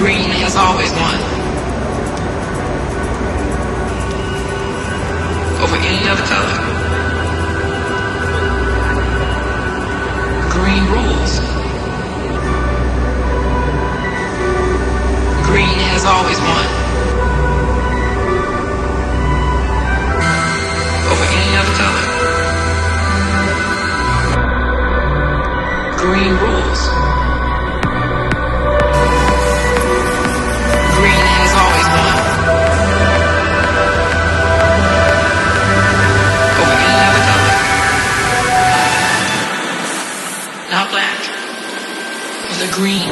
Green has always won over any other color. Green rules. Green has always won over any other color. Green rules. Green has always won over any other color. Now black. The green.